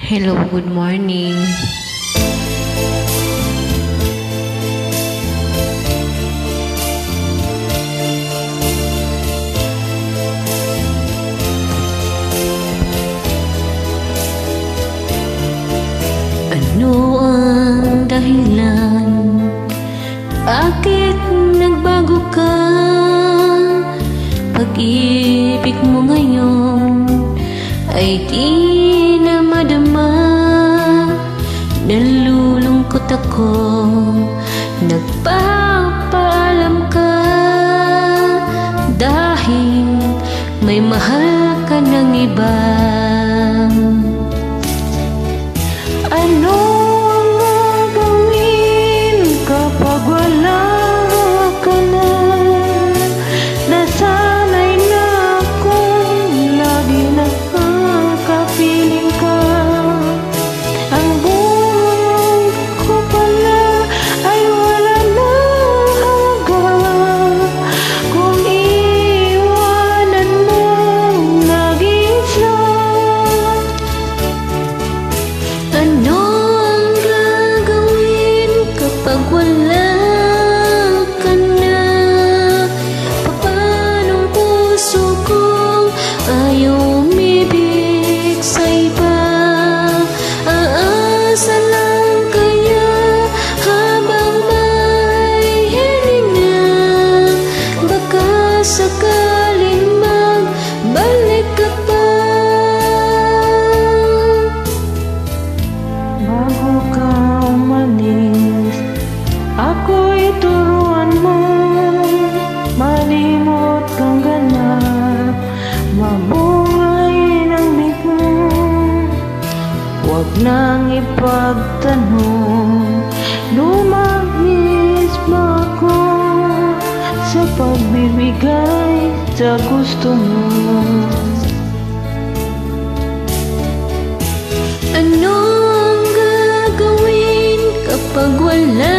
Hello, good morning. Ano ang dahilan? Bakit nagbago ka? Pag-ibig mo ngayon ay di na madama. Nalulungkot ako, nagpapaalam ka, dahil may mahal ka ng iba. Ano ang gagawin kapag wala ka na? Nasanay na akong lagi nakakapiling ka. Ang buhay ko pala ay wala na halaga kung iiwanan mong nag-isa. Ano ang gagawin kapag wala ka na? Papanong puso kong ayaw umibig sa iba? Aasa lang kaya habang may hininga? Baka sakaling magbalik ka pa. Bago ka umalis, ako'y turuan mo, malimot kang ganap, mabuhay ng bigo. Huwag nang ipagtanong, lumahis ba ako sa pagbibigay sa gusto mo? Ano ang gagawin kapag wala